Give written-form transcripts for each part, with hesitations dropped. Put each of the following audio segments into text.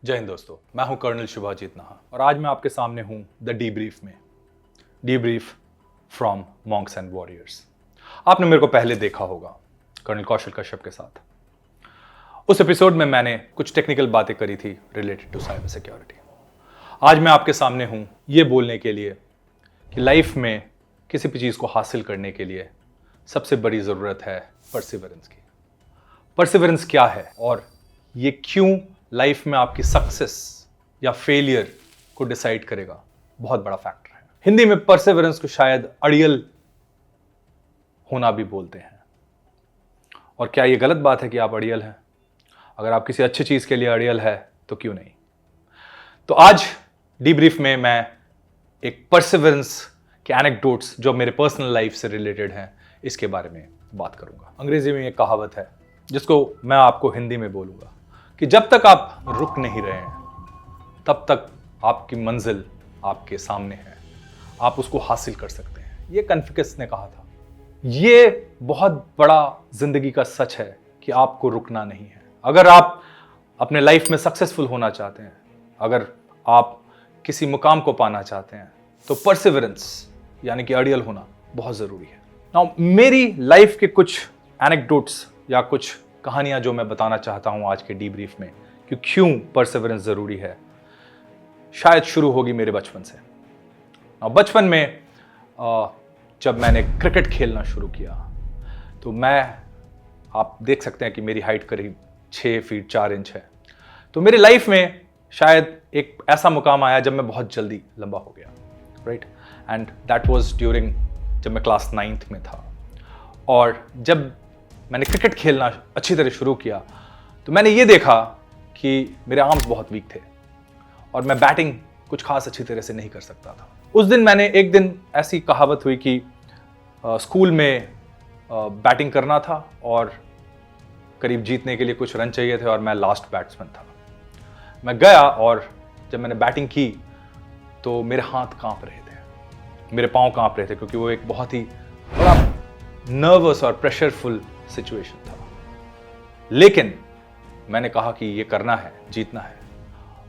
जय हिंद दोस्तों, मैं हूं कर्नल शुभाजीत नाहा और आज मैं आपके सामने हूं द डीब्रीफ में। Debrief from Monks and warriors. आपने मेरे को पहले देखा होगा कर्नल कौशल कश्यप के साथ। उस एपिसोड में मैंने कुछ टेक्निकल बातें करी थी रिलेटेड टू साइबर सिक्योरिटी। आज मैं आपके सामने हूं ये बोलने के लिए कि लाइफ में किसी भी चीज़ को हासिल करने के लिए सबसे बड़ी ज़रूरत है परसिवरेंस की। परसिवरेंस क्या है और ये क्यों लाइफ में आपकी सक्सेस या फेलियर को डिसाइड करेगा, बहुत बड़ा फैक्टर है। हिंदी में परसिवरेंस को शायद अड़ियल होना भी बोलते हैं। और क्या ये गलत बात है कि आप अड़ियल हैं? अगर आप किसी अच्छी चीज़ के लिए अड़ियल है तो क्यों नहीं। तो आज डीब्रीफ में मैं एक परसिवरेंस के एनेक्डोट्स जो मेरे पर्सनल लाइफ से रिलेटेड हैं इसके बारे में बात करूंगा। अंग्रेजी में एक कहावत है जिसको मैं आपको हिंदी में बोलूंगा कि जब तक आप रुक नहीं रहे हैं तब तक आपकी मंजिल आपके सामने है, आप उसको हासिल कर सकते हैं। ये कन्फ्यूशियस ने कहा था। ये बहुत बड़ा जिंदगी का सच है कि आपको रुकना नहीं है। अगर आप अपने लाइफ में सक्सेसफुल होना चाहते हैं, अगर आप किसी मुकाम को पाना चाहते हैं तो परसिवरेंस यानी कि अड़ियल होना बहुत ज़रूरी है। नाउ मेरी लाइफ के कुछ एनेक्डोट्स या कुछ कहानियां जो मैं बताना चाहता हूं आज के डीब्रीफ में कि क्यों परसिवरेंस ज़रूरी है, शायद शुरू होगी मेरे बचपन से। बचपन में जब मैंने क्रिकेट खेलना शुरू किया तो आप देख सकते हैं कि मेरी हाइट करीब 6 फीट 4 इंच है। तो मेरी लाइफ में शायद एक ऐसा मुकाम आया जब मैं बहुत जल्दी लंबा हो गया, right. And that was during जब मैं क्लास 9th में था। और जब मैंने क्रिकेट खेलना अच्छी तरह शुरू किया तो मैंने ये देखा कि मेरे आर्म्स बहुत वीक थे और मैं बैटिंग कुछ खास अच्छी तरह से नहीं कर सकता था। उस दिन एक दिन ऐसी कहावत हुई कि स्कूल में बैटिंग करना था और करीब जीतने के लिए कुछ रन चाहिए थे और मैं लास्ट बैट्समैन था। मैं गया और जब मैंने बैटिंग की तो मेरे हाथ कांप रहे थे, मेरे पाँव कांप रहे थे, क्योंकि वो एक बहुत ही बड़ा नर्वस और प्रेशरफुल सिचुएशन था। लेकिन मैंने कहा कि ये करना है, जीतना है।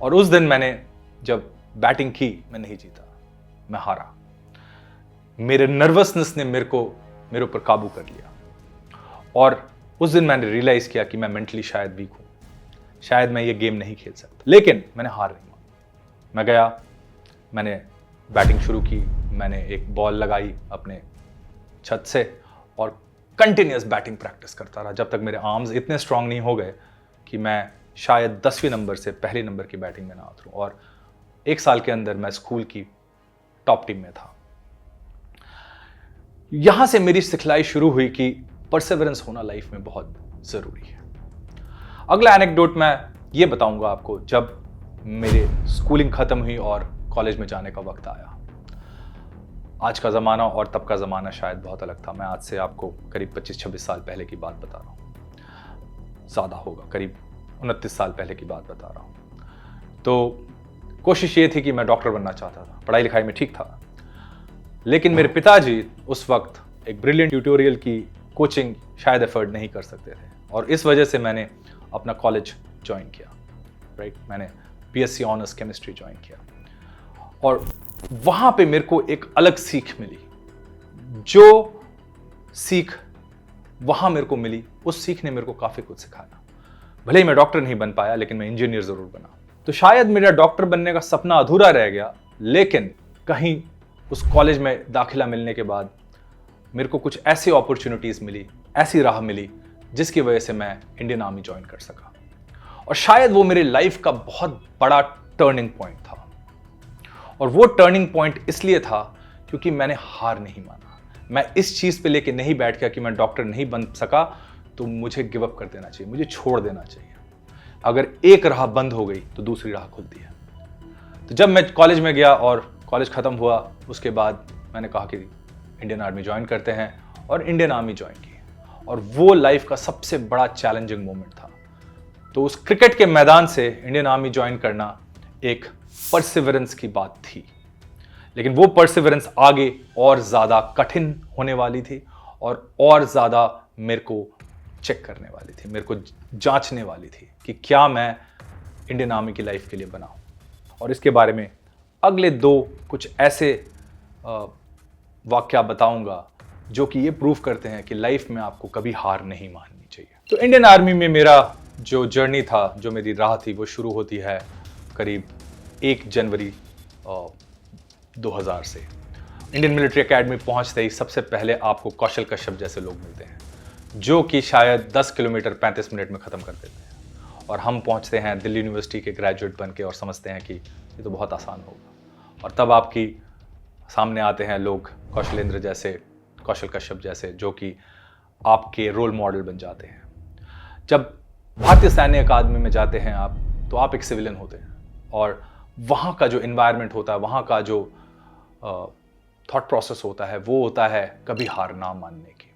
और उस दिन मैंने जब बैटिंग की, मैं नहीं जीता, मैं हारा। मेरे नर्वसनेस ने मेरे ऊपर काबू कर लिया। और उस दिन मैंने रियलाइज किया कि मैं मेंटली शायद वीक हूं, शायद मैं ये गेम नहीं खेल सकता। लेकिन मैंने हार नहीं मानी। मैं गया, मैंने बैटिंग शुरू की, मैंने एक बॉल लगाई अपने छत से और कंटिन्यूस बैटिंग प्रैक्टिस करता रहा जब तक मेरे आर्म्स इतने स्ट्रांग नहीं हो गए कि मैं शायद 10वीं नंबर से पहले नंबर की बैटिंग में ना उतरूं। और 1 साल के अंदर मैं स्कूल की टॉप टीम में था। यहां से मेरी सिखलाई शुरू हुई कि परसिवरेंस होना लाइफ में बहुत जरूरी है। अगला एनेक्डोट मैं ये बताऊंगा आपको जब मेरे स्कूलिंग खत्म हुई और कॉलेज में जाने का वक्त आया। आज का ज़माना और तब का ज़माना शायद बहुत अलग था। मैं आज से आपको करीब 25-26 साल पहले की बात बता रहा हूँ, ज़्यादा होगा, करीब 29 साल पहले की बात बता रहा हूँ। तो कोशिश ये थी कि मैं डॉक्टर बनना चाहता था, पढ़ाई लिखाई में ठीक था। लेकिन मेरे पिताजी उस वक्त एक ब्रिलियंट ट्यूटोरियल की कोचिंग शायद एफर्ड नहीं कर सकते थे और इस वजह से मैंने अपना कॉलेज ज्वाइन किया, राइट। मैंने BSc ऑनर्स केमिस्ट्री ज्वाइन किया और वहां पे मेरे को एक अलग सीख मिली। जो सीख वहां मेरे को मिली, उस सीख ने मेरे को काफी कुछ सिखाया। भले ही मैं डॉक्टर नहीं बन पाया लेकिन मैं इंजीनियर जरूर बना। तो शायद मेरा डॉक्टर बनने का सपना अधूरा रह गया, लेकिन कहीं उस कॉलेज में दाखिला मिलने के बाद मेरे को कुछ ऐसी अपॉर्चुनिटीज मिली, ऐसी राह मिली जिसकी वजह से मैं इंडियन आर्मी ज्वाइन कर सका। और शायद वो मेरे लाइफ का बहुत बड़ा टर्निंग पॉइंट था। और वो टर्निंग पॉइंट इसलिए था क्योंकि मैंने हार नहीं माना। मैं इस चीज़ पे लेके नहीं बैठ गया कि मैं डॉक्टर नहीं बन सका तो मुझे गिव अप कर देना चाहिए, मुझे छोड़ देना चाहिए। अगर एक राह बंद हो गई तो दूसरी राह खुलती है। तो जब मैं कॉलेज में गया और कॉलेज ख़त्म हुआ, उसके बाद मैंने कहा कि इंडियन आर्मी ज्वाइन करते हैं और इंडियन आर्मी ज्वाइन की। और वो लाइफ का सबसे बड़ा चैलेंजिंग मोमेंट था। तो उस क्रिकेट के मैदान से इंडियन आर्मी ज्वाइन करना एक परसिवरेंस की बात थी, लेकिन वो परसिवरेंस आगे और ज़्यादा कठिन होने वाली थी और ज़्यादा मेरे को चेक करने वाली थी, मेरे को जांचने वाली थी कि क्या मैं इंडियन आर्मी की लाइफ के लिए बना हूँ। और इसके बारे में अगले दो कुछ ऐसे वाक्या बताऊंगा जो कि ये प्रूव करते हैं कि लाइफ में आपको कभी हार नहीं माननी चाहिए। तो इंडियन आर्मी में मेरा जो जर्नी था, जो मेरी राह थी, वो शुरू होती है करीब 1 जनवरी 2000 से। इंडियन मिलिट्री एकेडमी पहुंचते ही सबसे पहले आपको कौशल कश्यप जैसे लोग मिलते हैं जो कि शायद 10 किलोमीटर 35 मिनट में ख़त्म कर देते हैं, और हम पहुंचते हैं दिल्ली यूनिवर्सिटी के ग्रेजुएट बन के और समझते हैं कि ये तो बहुत आसान होगा। और तब आपकी सामने आते हैं लोग कौशलेंद्र जैसे, कौशल कश्यप जैसे, जो कि आपके रोल मॉडल बन जाते हैं। जब भारतीय सैन्य अकादमी में जाते हैं आप, तो आप एक सिविलियन होते हैं, और वहाँ का जो इन्वायरमेंट होता है, वहाँ का जो थॉट प्रोसेस होता है, वो होता है कभी हार ना मानने की।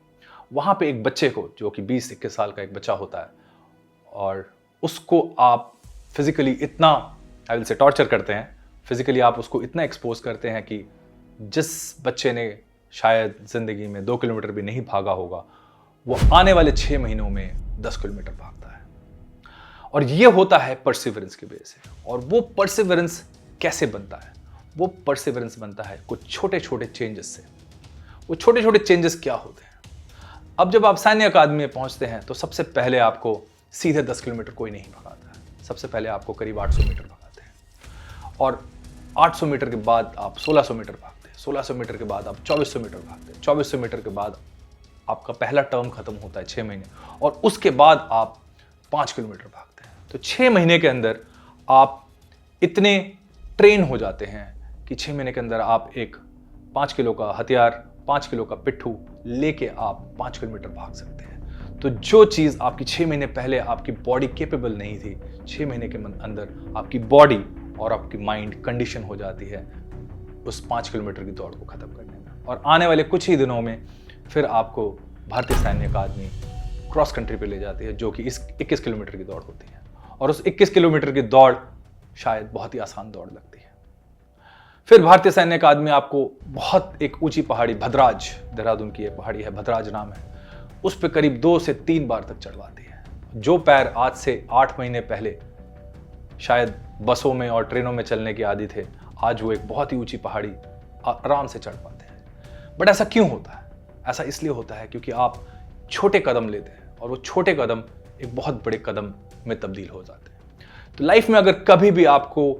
वहाँ पे एक बच्चे को, जो कि 20-21 साल का एक बच्चा होता है, और उसको आप फिजिकली इतना, आई विल से, टॉर्चर करते हैं। फिजिकली आप उसको इतना एक्सपोज करते हैं कि जिस बच्चे ने शायद ज़िंदगी में 2 किलोमीटर भी नहीं भागा होगा, वो आने वाले 6 महीनों में 10 किलोमीटर भागता है। और ये होता है परसिवरेंस की वजह से। और वो परसिवरेंस कैसे बनता है? वो परसिवरेंस बनता है कुछ छोटे छोटे चेंजेस से। वो छोटे छोटे चेंजेस क्या होते हैं? अब जब आप सैन्य अकादमी में पहुंचते हैं तो सबसे पहले आपको सीधे 10 किलोमीटर कोई नहीं भगाता है। सबसे पहले आपको करीब 800 मीटर भगाते हैं, और 800 मीटर के बाद आप 1600 मीटर भागते हैं। 1600 मीटर के बाद आप 2400 मीटर भागते हैं। 2400 मीटर के बाद आपका पहला टर्म खत्म होता है 6 महीने, और उसके बाद आप 5 किलोमीटर भागते हैं। तो 6 महीने के अंदर आप इतने ट्रेन हो जाते हैं कि 6 महीने के अंदर आप एक 5 किलो का हथियार, 5 किलो का पिट्ठू लेके आप 5 किलोमीटर भाग सकते हैं। तो जो चीज़ आपकी 6 महीने पहले आपकी बॉडी कैपेबल नहीं थी, 6 महीने के अंदर आपकी बॉडी और आपकी माइंड कंडीशन हो जाती है उस 5 किलोमीटर की दौड़ को ख़त्म करने में। और आने वाले कुछ ही दिनों में फिर आपको भारतीय सैन्य अकादमी क्रॉस कंट्री पे ले जाती है, जो कि इस 21 किलोमीटर की दौड़ होती है। और उस 21 किलोमीटर की दौड़ शायद बहुत ही आसान दौड़ लगती है। फिर भारतीय सैन्य अकादमी आपको बहुत एक ऊंची पहाड़ी, भद्राज, देहरादून की एक पहाड़ी है, भद्राज नाम है, उस पर करीब 2 से 3 बार तक चढ़वाती है। जो पैर आज से 8 महीने पहले शायद बसों में और ट्रेनों में चलने के आदी थे, आज वो एक बहुत ही ऊंची पहाड़ी आराम से चढ़ पाते हैं। बट ऐसा क्यों होता है? ऐसा इसलिए होता है क्योंकि आप छोटे कदम लेते हैं, और वो छोटे कदम एक बहुत बड़े कदम में तब्दील हो जाते हैं। तो लाइफ में अगर कभी भी आपको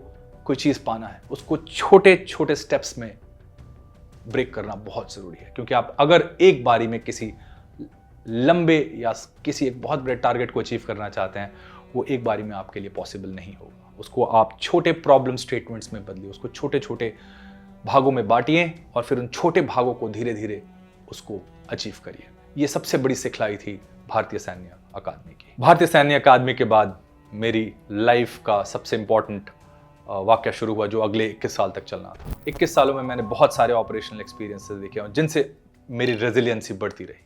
कोई चीज़ पाना है, उसको छोटे छोटे स्टेप्स में ब्रेक करना बहुत ज़रूरी है। क्योंकि आप अगर एक बारी में किसी लंबे या किसी एक बहुत बड़े टारगेट को अचीव करना चाहते हैं, वो एक बारी में आपके लिए पॉसिबल नहीं होगा। उसको आप छोटे प्रॉब्लम स्टेटमेंट्स में बदलिए, उसको छोटे छोटे भागों में बांटिए, और फिर उन छोटे भागों को धीरे धीरे उसको अचीव करिए। ये सबसे बड़ी सिखलाई थी भारतीय सैन्य अकादमी की। भारतीय सैन्य अकादमी के बाद मेरी लाइफ का सबसे इंपॉर्टेंट वाक़या शुरू हुआ, जो अगले 21 साल तक चलना था। 21 सालों में मैंने बहुत सारे ऑपरेशनल एक्सपीरियंसेस देखे हैं, जिनसे मेरी रेजिलियंसी बढ़ती रही,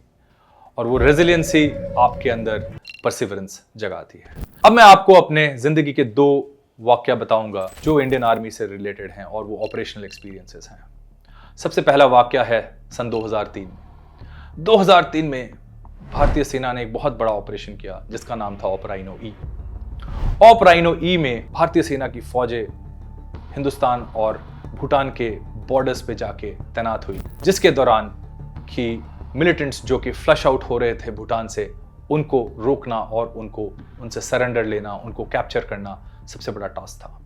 और वो रेजिलियंसी आपके अंदर परसिवरेंस जगाती है। अब मैं आपको अपने ज़िंदगी के 2 वाक़या बताऊंगा जो इंडियन आर्मी से रिलेटेड हैं, और वो ऑपरेशनल एक्सपीरियंसेस हैं। सबसे पहला वाक़या है सन 2003। 2003 में भारतीय सेना ने एक बहुत बड़ा ऑपरेशन किया जिसका नाम था ऑपराइनो ई। ऑपराइनो ई में भारतीय सेना की फौजें हिंदुस्तान और भूटान के बॉर्डर्स पे जाके तैनात हुई, जिसके दौरान कि मिलिटेंट्स जो कि फ्लश आउट हो रहे थे भूटान से, उनको रोकना और उनसे सरेंडर लेना, उनको कैप्चर करना सबसे बड़ा टास्क था।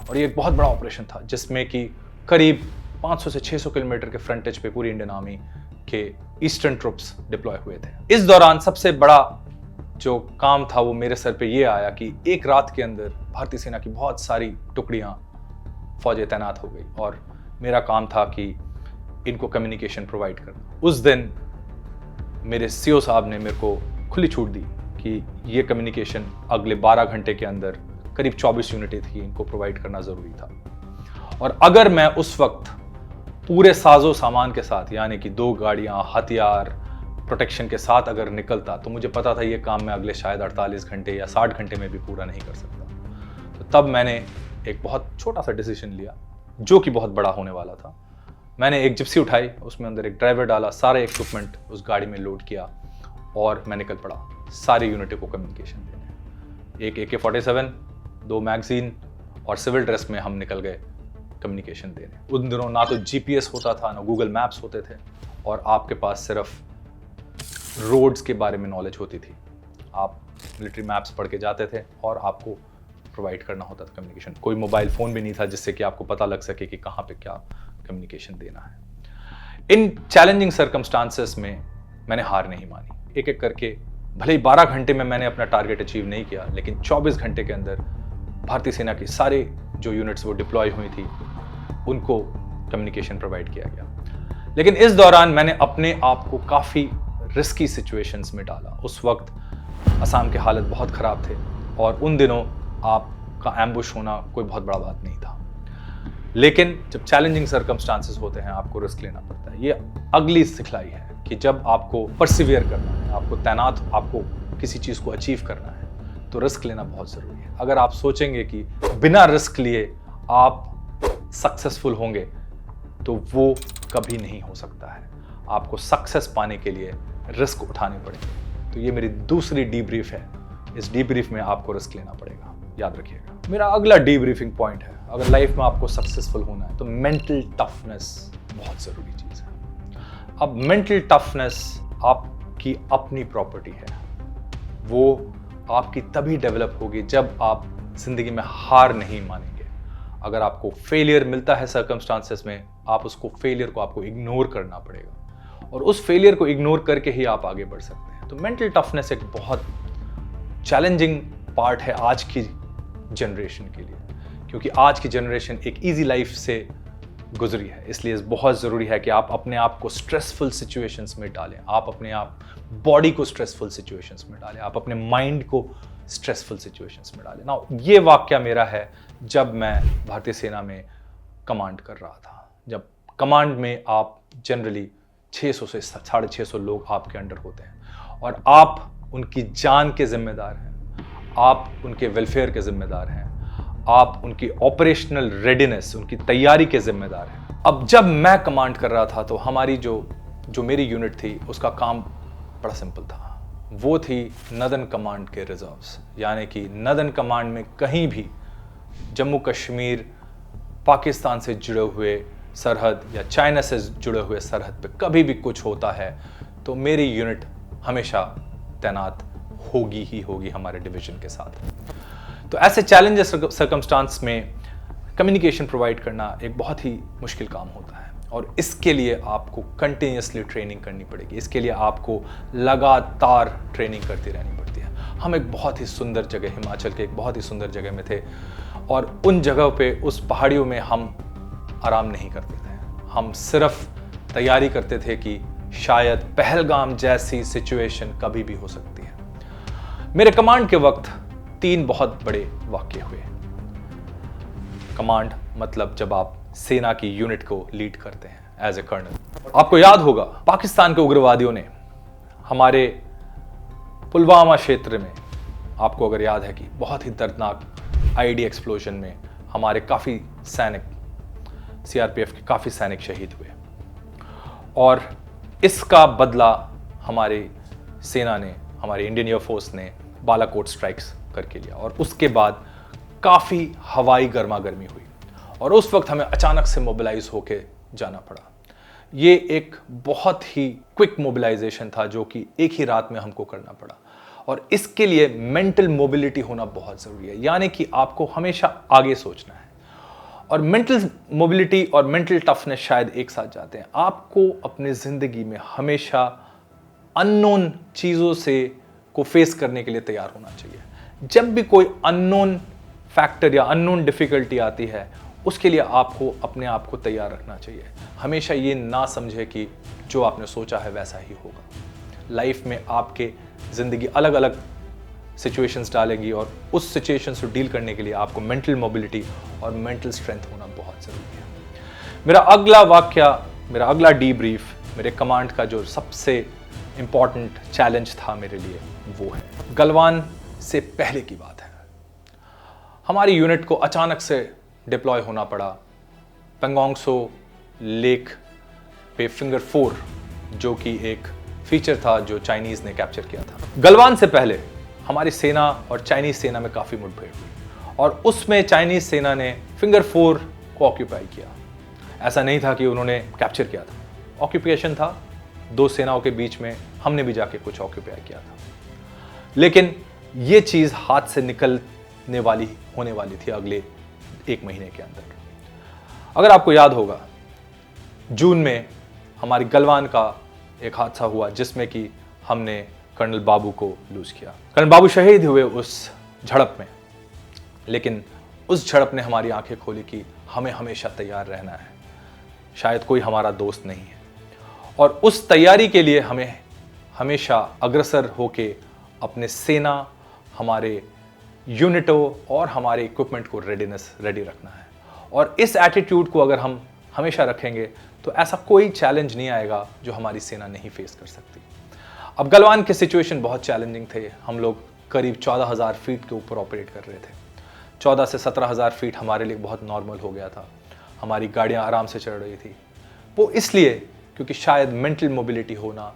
और ये एक बहुत बड़ा ऑपरेशन था जिसमें कि करीब 500 से 600 किलोमीटर के फ्रंटेज पे पूरी इंडियन आर्मी के ईस्टर्न ट्रुप्स डिप्लॉय हुए थे। इस दौरान सबसे बड़ा जो काम था वो मेरे सर पे ये आया कि एक रात के अंदर भारतीय सेना की बहुत सारी टुकड़ियां, फौजें तैनात हो गई, और मेरा काम था कि इनको कम्युनिकेशन प्रोवाइड करना। उस दिन मेरे सीओ साहब ने मेरे को खुली छूट दी कि ये कम्युनिकेशन अगले 12 घंटे के अंदर करीब 24 यूनिटें थी, इनको प्रोवाइड करना ज़रूरी था। और अगर मैं उस वक्त पूरे साजो सामान के साथ, यानी कि 2 गाड़ियाँ, हथियार, प्रोटेक्शन के साथ अगर निकलता, तो मुझे पता था ये काम मैं अगले शायद 48 घंटे या 60 घंटे में भी पूरा नहीं कर सकता। तो तब मैंने एक बहुत छोटा सा डिसीजन लिया जो कि बहुत बड़ा होने वाला था। मैंने एक जिप्सी उठाई, उसमें अंदर एक ड्राइवर डाला, सारे इक्विपमेंट उस गाड़ी में लोड किया, और मैं निकल पड़ा सारी यूनिटें को कम्युनिकेशन देने। एक AK-47, 2 मैगजीन और सिविल ड्रेस में हम निकल गए कम्युनिकेशन देने। उन दिनों ना तो जीपीएस होता था, ना गूगल मैप्स होते थे, और आपके पास सिर्फ रोड्स के बारे में नॉलेज होती थी। आप मिलिट्री मैप्स पढ़ के जाते थे और आपको प्रोवाइड करना होता था कम्युनिकेशन। कोई मोबाइल फ़ोन भी नहीं था जिससे कि आपको पता लग सके कि कहाँ पे क्या कम्युनिकेशन देना है। इन चैलेंजिंग सर्कमस्टांसेस में मैंने हार नहीं मानी। एक एक करके भले ही 12 घंटे में मैंने अपना टारगेट अचीव नहीं किया, लेकिन 24 घंटे के अंदर भारतीय सेना की सारे जो यूनिट्स वो डिप्लॉय हुई थी उनको कम्युनिकेशन प्रोवाइड किया गया। लेकिन इस दौरान मैंने अपने आप को काफ़ी रिस्की सिचुएशंस में डाला। उस वक्त असम के हालत बहुत ख़राब थे और उन दिनों आपका एम्बुश होना कोई बहुत बड़ा बात नहीं था। लेकिन जब चैलेंजिंग सर्कमस्टांसेस होते हैं आपको रिस्क लेना पड़ता है। ये अगली सिखलाई है कि जब आपको परसिवियर करना है, आपको तैनात, आपको किसी चीज़ को अचीव करना है, तो रिस्क लेना बहुत ज़रूरी है। अगर आप सोचेंगे कि बिना रिस्क लिए आप सक्सेसफुल होंगे तो वो कभी नहीं हो सकता है। आपको सक्सेस पाने के लिए रिस्क उठाने पड़ेंगे। तो ये मेरी दूसरी डीब्रीफ है। इस डीब्रीफ में आपको रिस्क लेना पड़ेगा, याद रखिएगा। मेरा अगला डीब्रीफिंग पॉइंट है, अगर लाइफ में आपको सक्सेसफुल होना है तो मेंटल टफनेस बहुत ज़रूरी चीज़ है। अब मेंटल टफनेस आपकी अपनी प्रॉपर्टी है। वो आपकी तभी डेवलप होगी जब आप जिंदगी में हार नहीं मानेंगे। अगर आपको फेलियर मिलता है सर्कमस्टांसेस में, आप उसको फेलियर को आपको इग्नोर करना पड़ेगा और उस फेलियर को इग्नोर करके ही आप आगे बढ़ सकते हैं। तो मेंटल टफनेस एक बहुत चैलेंजिंग पार्ट है आज की जनरेशन के लिए, क्योंकि आज की जनरेशन एक इजी लाइफ से गुजरी है। इसलिए बहुत ज़रूरी है कि आप अपने आप को स्ट्रेसफुल सिचुएशंस में डालें, आप अपने आप बॉडी को स्ट्रेसफुल सिचुएशंस में डालें, आप अपने माइंड को स्ट्रेसफुल सिचुएशंस में डालें ना। ये वाकया मेरा है जब मैं भारतीय सेना में कमांड कर रहा था। जब कमांड में आप जनरली 600 से 650 लोग आपके अंडर होते हैं और आप उनकी जान के जिम्मेदार हैं, आप उनके वेलफेयर के जिम्मेदार हैं, आप उनकी ऑपरेशनल रेडीनेस, उनकी तैयारी के जिम्मेदार हैं। अब जब मैं कमांड कर रहा था तो हमारी जो मेरी यूनिट थी उसका काम बड़ा सिंपल था। वो थी नदन कमांड के रिजर्व्स, यानी कि नदन कमांड में कहीं भी जम्मू कश्मीर पाकिस्तान से जुड़े हुए सरहद या चाइना से जुड़े हुए सरहद पे कभी भी कुछ होता है तो मेरी यूनिट हमेशा तैनात होगी ही होगी हमारे डिवीजन के साथ। तो ऐसे चैलेंजेस सर्कमस्टांस में कम्युनिकेशन प्रोवाइड करना एक बहुत ही मुश्किल काम होता है और इसके लिए आपको कंटिन्यूसली ट्रेनिंग करनी पड़ेगी। इसके लिए आपको लगातार ट्रेनिंग करती रहनी पड़ती है। हम एक बहुत ही सुंदर जगह, हिमाचल के एक बहुत ही सुंदर जगह में थे और उन जगहों पे, उस पहाड़ियों में हम आराम नहीं करते थे। हम सिर्फ तैयारी करते थे कि शायद पहलगाम जैसी सिचुएशन कभी भी हो सकती है। मेरे कमांड के वक्त 3 बहुत बड़े वाक़ये हुए। कमांड मतलब जब आप सेना की यूनिट को लीड करते हैं एज ए कर्नल। आपको याद होगा पाकिस्तान के उग्रवादियों ने हमारे पुलवामा क्षेत्र में, आपको अगर याद है कि बहुत ही दर्दनाक आईडी एक्सप्लोजन में हमारे काफ़ी सैनिक, सीआरपीएफ के काफ़ी सैनिक शहीद हुए और इसका बदला हमारी सेना ने, हमारी इंडियन एयरफोर्स ने बालाकोट स्ट्राइक्स करके लिया और उसके बाद काफ़ी हवाई गर्मागर्मी हुई और उस वक्त हमें अचानक से मोबिलाइज होके जाना पड़ा। ये एक बहुत ही क्विक मोबिलाइजेशन था जो कि एक ही रात में हमको करना पड़ा और इसके लिए मेंटल मोबिलिटी होना बहुत ज़रूरी है, यानी कि आपको हमेशा आगे सोचना है। और मेंटल मोबिलिटी और मेंटल टफनेस शायद एक साथ जाते हैं। आपको अपने ज़िंदगी में हमेशा अननोन चीज़ों से को फेस करने के लिए तैयार होना चाहिए। जब भी कोई अननोन फैक्टर या अननोन डिफ़िकल्टी आती है उसके लिए आपको अपने आप को तैयार रखना चाहिए। हमेशा ये ना समझे कि जो आपने सोचा है वैसा ही होगा। लाइफ में आपके ज़िंदगी अलग अलग सिचुएशंस डालेगी और उस सिचुएशन से डील करने के लिए आपको मेंटल मोबिलिटी और मेंटल स्ट्रेंथ होना बहुत ज़रूरी है। मेरा अगला वाक्य, मेरा अगला डीब्रीफ, मेरे कमांड का जो सबसे इम्पॉर्टेंट चैलेंज था मेरे लिए वो है गलवान से पहले की बात है। हमारी यूनिट को अचानक से डिप्लॉय होना पड़ा पेंगोंग सो लेक पे फिंगर 4, जो कि एक फीचर था जो चाइनीज़ ने कैप्चर किया था। गलवान से पहले हमारी सेना और चाइनीज़ सेना में काफ़ी मुठभेड़ हुई और उसमें चाइनीज सेना ने फिंगर 4 को ऑक्यूपाई किया। ऐसा नहीं था कि उन्होंने कैप्चर किया था, ऑक्यूपेशन था, दो सेनाओं के बीच में हमने भी जाके कुछ ऑक्यूपाई किया था। लेकिन ये चीज हाथ से निकलने वाली होने वाली थी अगले 1 महीने के अंदर। अगर आपको याद होगा, जून में हमारी गलवान का एक हादसा हुआ जिसमें कि हमने कर्नल बाबू को लूज किया। कर्नल बाबू शहीद हुए उस झड़प में, लेकिन उस झड़प ने हमारी आंखें खोली कि हमें हमेशा तैयार रहना है, शायद कोई हमारा दोस्त नहीं है, और उस तैयारी के लिए हमें हमेशा अग्रसर होके अपने सेना, हमारे यूनिटों और हमारे इक्विपमेंट को रेडी रखना है। और इस एटीट्यूड को अगर हम हमेशा रखेंगे तो ऐसा कोई चैलेंज नहीं आएगा जो हमारी सेना नहीं फेस कर सकती। अब गलवान के सिचुएशन बहुत चैलेंजिंग थे। हम लोग करीब 14,000 फीट के ऊपर ऑपरेट कर रहे थे। 14 से 17,000 फीट हमारे लिए बहुत नॉर्मल हो गया था। हमारी गाड़ियां आराम से चल रही थी। वो इसलिए क्योंकि शायद मेंटल मोबिलिटी होना,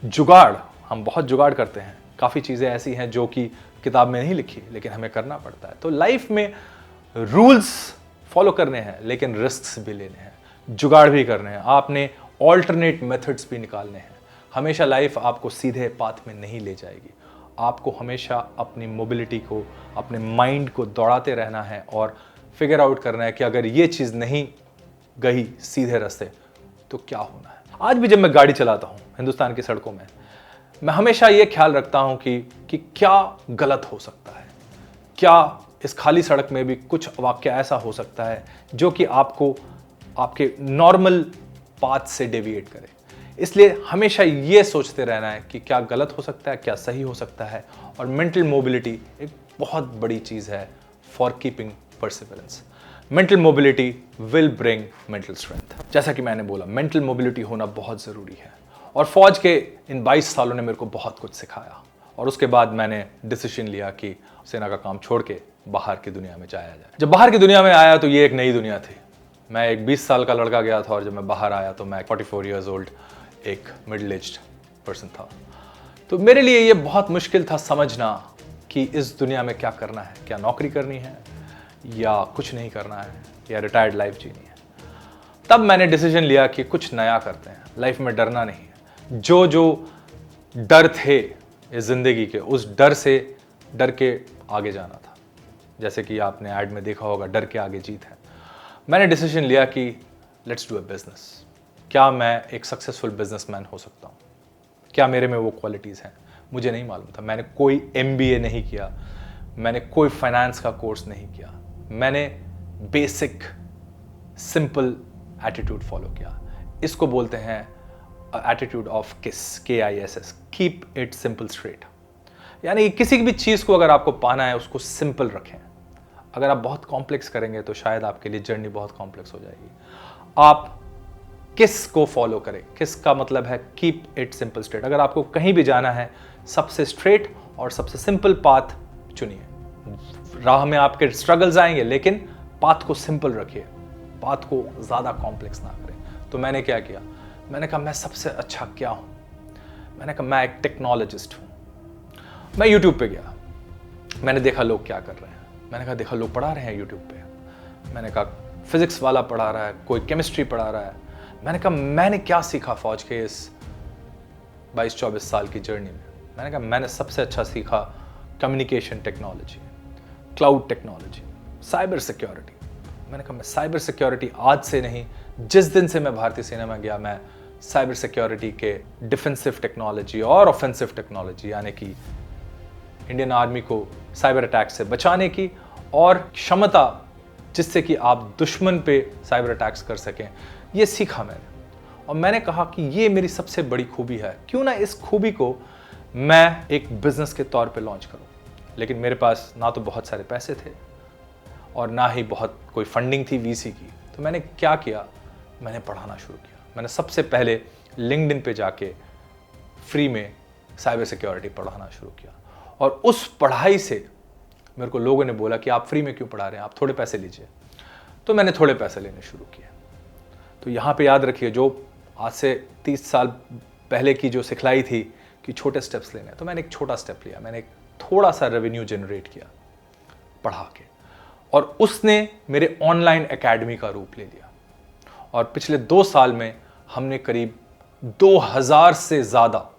जुगाड़, हम बहुत जुगाड़ करते हैं, काफ़ी चीज़ें ऐसी हैं जो कि किताब में नहीं लिखी लेकिन हमें करना पड़ता है। तो लाइफ में रूल्स फॉलो करने हैं लेकिन रिस्क्स भी लेने हैं, जुगाड़ भी करने हैं, आपने ऑल्टरनेट मेथड्स भी निकालने हैं। हमेशा लाइफ आपको सीधे पाथ में नहीं ले जाएगी। आपको हमेशा अपनी मोबिलिटी को, अपने माइंड को दौड़ाते रहना है और फिगर आउट करना है कि अगर ये चीज़ नहीं गई सीधे रास्ते तो क्या होना है। आज भी जब मैं गाड़ी चलाता हूँ हिंदुस्तान की सड़कों में, मैं हमेशा ये ख्याल रखता हूँ कि क्या गलत हो सकता है, क्या इस खाली सड़क में भी कुछ वाक्य ऐसा हो सकता है जो कि आपको आपके नॉर्मल पाथ से डेविएट करे। इसलिए हमेशा ये सोचते रहना है कि क्या गलत हो सकता है, क्या सही हो सकता है। और मेंटल मोबिलिटी एक बहुत बड़ी चीज़ है for keeping perseverance. Mental mobility will bring mental strength. जैसा कि मैंने बोला, मेंटल मोबिलिटी होना बहुत ज़रूरी है और फौज के इन 22 सालों ने मेरे को बहुत कुछ सिखाया। और उसके बाद मैंने डिसीजन लिया कि सेना का काम छोड़ के बाहर की दुनिया में जाया जाए। जब बाहर की दुनिया में आया तो ये एक नई दुनिया थी। मैं एक 20 साल का लड़का गया था और जब मैं बाहर आया तो मैं 44 ईयर्स ओल्ड एक मिडिल एज्ड पर्सन था। तो मेरे लिए ये बहुत मुश्किल था समझना कि इस दुनिया में क्या करना है, क्या नौकरी करनी है या कुछ नहीं करना है या रिटायर्ड लाइफ जीनी है। तब मैंने डिसीजन लिया कि कुछ नया करते हैं, लाइफ में डरना नहीं है। जो डर थे इस जिंदगी के, उस डर से डर के आगे जाना था। जैसे कि आपने ऐड में देखा होगा, डर के आगे जीत है। मैंने डिसीजन लिया कि लेट्स डू अ बिजनेस। क्या मैं एक सक्सेसफुल बिजनेसमैन हो सकता हूँ? क्या मेरे में वो क्वालिटीज़ हैं? मुझे नहीं मालूम था। मैंने कोई MBA नहीं किया, मैंने कोई फाइनेंस का कोर्स नहीं किया। मैंने बेसिक सिंपल एटीट्यूड फॉलो किया। इसको बोलते हैं attitude of KISS, keep it simple straight. यानी किसी भी चीज़ को अगर आपको पाना है उसको सिंपल रखें। अगर आप बहुत कॉम्प्लेक्स करेंगे तो शायद आपके लिए जर्नी बहुत कॉम्प्लेक्स हो जाएगी। आप किस को फॉलो करें, किस का मतलब है कीप इट सिंपल स्ट्रेट। अगर आपको कहीं भी जाना है, सबसे स्ट्रेट और सबसे सिंपल पाथ चुनिए। राह में आपके स्ट्रगल्स आएंगे लेकिन पाथ को सिंपल रखिए, पाथ को ज़्यादा कॉम्प्लेक्स ना करें। तो मैंने क्या किया, मैंने कहा मैं सबसे अच्छा क्या हूँ? मैंने कहा मैं एक टेक्नोलॉजिस्ट हूँ। मैं यूट्यूब पे गया, मैंने देखा लोग क्या कर रहे हैं। मैंने कहा देखा लोग पढ़ा रहे हैं यूट्यूब पे। मैंने कहा फिजिक्स वाला पढ़ा रहा है, कोई केमिस्ट्री पढ़ा रहा है। मैंने कहा मैंने क्या सीखा फौज के इस 22-24 साल की जर्नी में? मैंने कहा मैंने सबसे अच्छा सीखा communication technology, cloud technology, cyber security. मैंने कहा मैं साइबर सिक्योरिटी आज से नहीं, जिस दिन से मैं भारतीय सेना में गया, मैं साइबर सिक्योरिटी के डिफेंसिव टेक्नोलॉजी और ऑफेंसिव टेक्नोलॉजी, यानी कि इंडियन आर्मी को साइबर अटैक से बचाने की और क्षमता जिससे कि आप दुश्मन पे साइबर अटैक्स कर सकें, ये सीखा मैंने। और मैंने कहा कि ये मेरी सबसे बड़ी खूबी है, क्यों ना इस खूबी को मैं एक बिजनेस के तौर पे लॉन्च करूं। लेकिन मेरे पास ना तो बहुत सारे पैसे थे और ना ही बहुत कोई फंडिंग थी VC की। तो मैंने क्या किया, मैंने पढ़ाना शुरू किया। मैंने सबसे पहले लिंक्डइन पे जाके फ्री में साइबर सिक्योरिटी पढ़ाना शुरू किया और उस पढ़ाई से मेरे को लोगों ने बोला कि आप फ्री में क्यों पढ़ा रहे हैं, आप थोड़े पैसे लीजिए। तो मैंने थोड़े पैसे लेने शुरू किए। तो यहाँ पे याद रखिए, जो आज से 30 साल पहले की जो सिखलाई थी कि छोटे स्टेप्स लेने, तो मैंने एक छोटा स्टेप लिया। मैंने एक थोड़ा सा रेवेन्यू जनरेट किया। पढ़ा के, और उसने मेरे ऑनलाइन एकेडमी का रूप ले लिया। और पिछले 2 साल में हमने करीब 2000 से ज़्यादा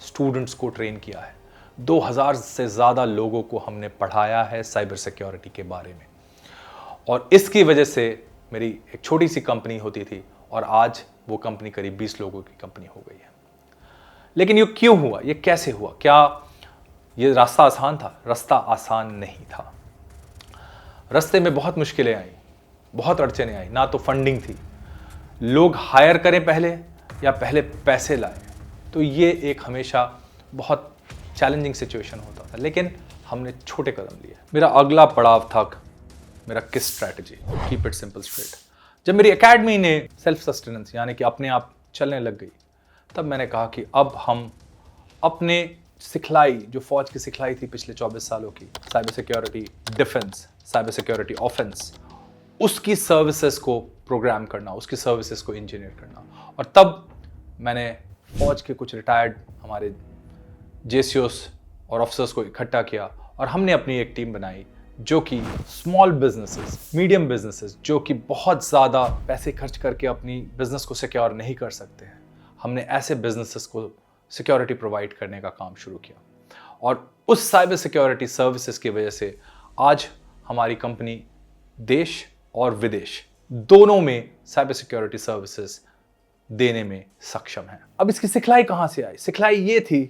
स्टूडेंट्स को ट्रेन किया है, 2000 से ज़्यादा लोगों को हमने पढ़ाया है साइबर सिक्योरिटी के बारे में। और इसकी वजह से मेरी एक छोटी सी कंपनी होती थी और आज वो कंपनी करीब 20 लोगों की कंपनी हो गई है। लेकिन ये क्यों हुआ, ये कैसे हुआ? क्या ये रास्ता आसान था? रास्ता आसान नहीं था। रास्ते में बहुत मुश्किलें आई, बहुत अड़चनें आई। ना तो फंडिंग थी, लोग हायर करें पहले या पहले पैसे लाएं, तो ये एक हमेशा बहुत चैलेंजिंग सिचुएशन होता था। लेकिन हमने छोटे कदम लिए। मेरा अगला पड़ाव था मेरा किस strategy, keep it simple straight. जब मेरी एकेडमी ने सेल्फ सस्टेनेंस यानी कि अपने आप चलने लग गई, तब मैंने कहा कि अब हम अपने सिखलाई, जो फौज की सिखलाई थी पिछले 24 सालों की, cyber security defence, cyber security offence, उसकी सर्विसेज को प्रोग्राम करना, उसकी सर्विसेज को इंजीनियर करना। और तब मैंने फौज के कुछ रिटायर्ड हमारे जेसीओस और ऑफिसर्स को इकट्ठा किया और हमने अपनी एक टीम बनाई जो कि स्मॉल बिजनेसेस, मीडियम बिजनेसेस जो कि बहुत ज़्यादा पैसे खर्च करके अपनी बिजनेस को सिक्योर नहीं कर सकते हैं, हमने ऐसे बिजनेसेस को सिक्योरिटी प्रोवाइड करने का काम शुरू किया। और उस साइबर सिक्योरिटी सर्विसेज की वजह से आज हमारी कंपनी देश और विदेश दोनों में साइबर सिक्योरिटी सर्विसेज देने में सक्षम है। अब इसकी सिखलाई कहाँ से आई? सिखलाई ये थी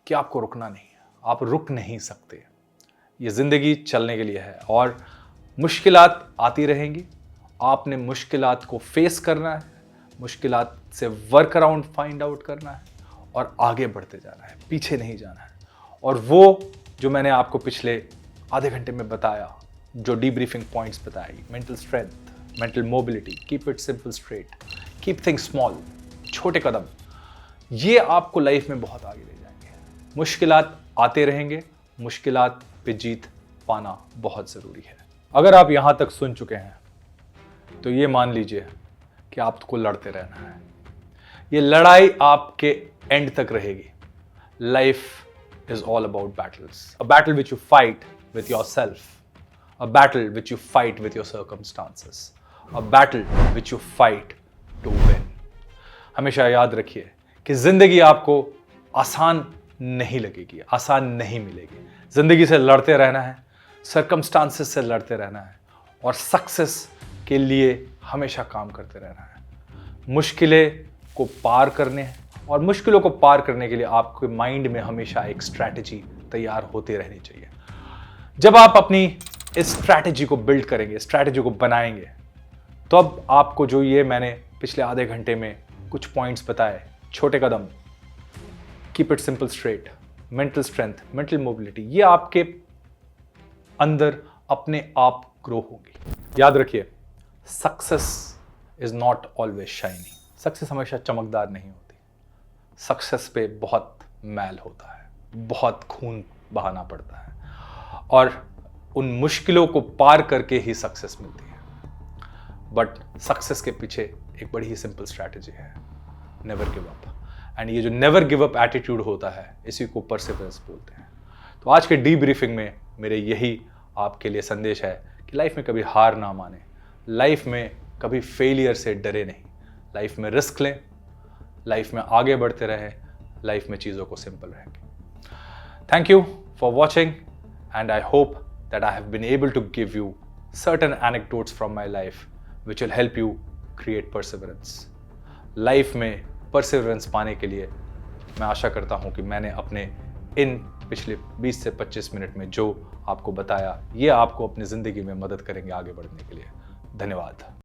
कि आपको रुकना नहीं है, आप रुक नहीं सकते। ये ज़िंदगी चलने के लिए है और मुश्किलात आती रहेंगी। आपने मुश्किलात को फेस करना है, मुश्किलात से वर्क अराउंड फाइंड आउट करना है और आगे बढ़ते जाना है, पीछे नहीं जाना है। और वो जो मैंने आपको पिछले आधे घंटे में बताया, जो डीब्रीफिंग पॉइंट्स बताई, mental strength, mental mobility, keep it simple straight, keep things small, छोटे कदम, ये आपको लाइफ में बहुत आगे ले जाएंगे। मुश्किलात आते रहेंगे, मुश्किलात पे जीत पाना बहुत ज़रूरी है। अगर आप यहाँ तक सुन चुके हैं तो ये मान लीजिए कि आपको लड़ते रहना है। ये लड़ाई आपके एंड तक रहेगी। Life is all about battles, a battle which you fight with yourself, a battle which you fight with your circumstances, a battle which you fight to win. हमेशा याद रखिए कि जिंदगी आपको आसान नहीं लगेगी, आसान नहीं मिलेगी। जिंदगी से लड़ते रहना है, सर्कमस्टांसेस से लड़ते रहना है और सक्सेस के लिए हमेशा काम करते रहना है। मुश्किलें को पार करने हैं और मुश्किलों को पार करने के लिए आपके माइंड में हमेशा एक स्ट्रैटेजी तैयार होती रहनी चाहिए। जब आप अपनी इस स्ट्रैटेजी को बिल्ड करेंगे, स्ट्रैटेजी को बनाएंगे, तो अब आपको जो ये मैंने पिछले आधे घंटे में कुछ पॉइंट्स बताए, छोटे कदम, keep it simple straight, mental strength, mental mobility, ये आपके अंदर अपने आप ग्रो होगी। याद रखिए, success is not always shiny. Success हमेशा चमकदार नहीं होती। सक्सेस पे बहुत मैल होता है, बहुत खून बहाना पड़ता है और उन मुश्किलों को पार करके ही सक्सेस मिलती है। बट सक्सेस के पीछे एक बड़ी ही सिंपल स्ट्रैटेजी है, नेवर गिव अप। एंड ये जो नेवर गिव अप एटीट्यूड होता है, इसी को परसिवरेंस बोलते हैं। तो आज के डीब्रीफिंग में मेरे यही आपके लिए संदेश है कि लाइफ में कभी हार ना माने, लाइफ में कभी फेलियर से डरे नहीं, लाइफ में रिस्क लें, लाइफ में आगे बढ़ते रहें, लाइफ में चीज़ों को सिंपल रखें। Thank you for watching and I hope that I have been able to give you certain anecdotes from my life which will help you create perseverance. Life में perseverance पाने के लिए मैं आशा करता हूँ कि मैंने अपने इन पिछले 20 से 25 मिनट में जो आपको बताया, ये आपको अपनी ज़िंदगी में मदद करेंगे आगे बढ़ने के लिए। धन्यवाद।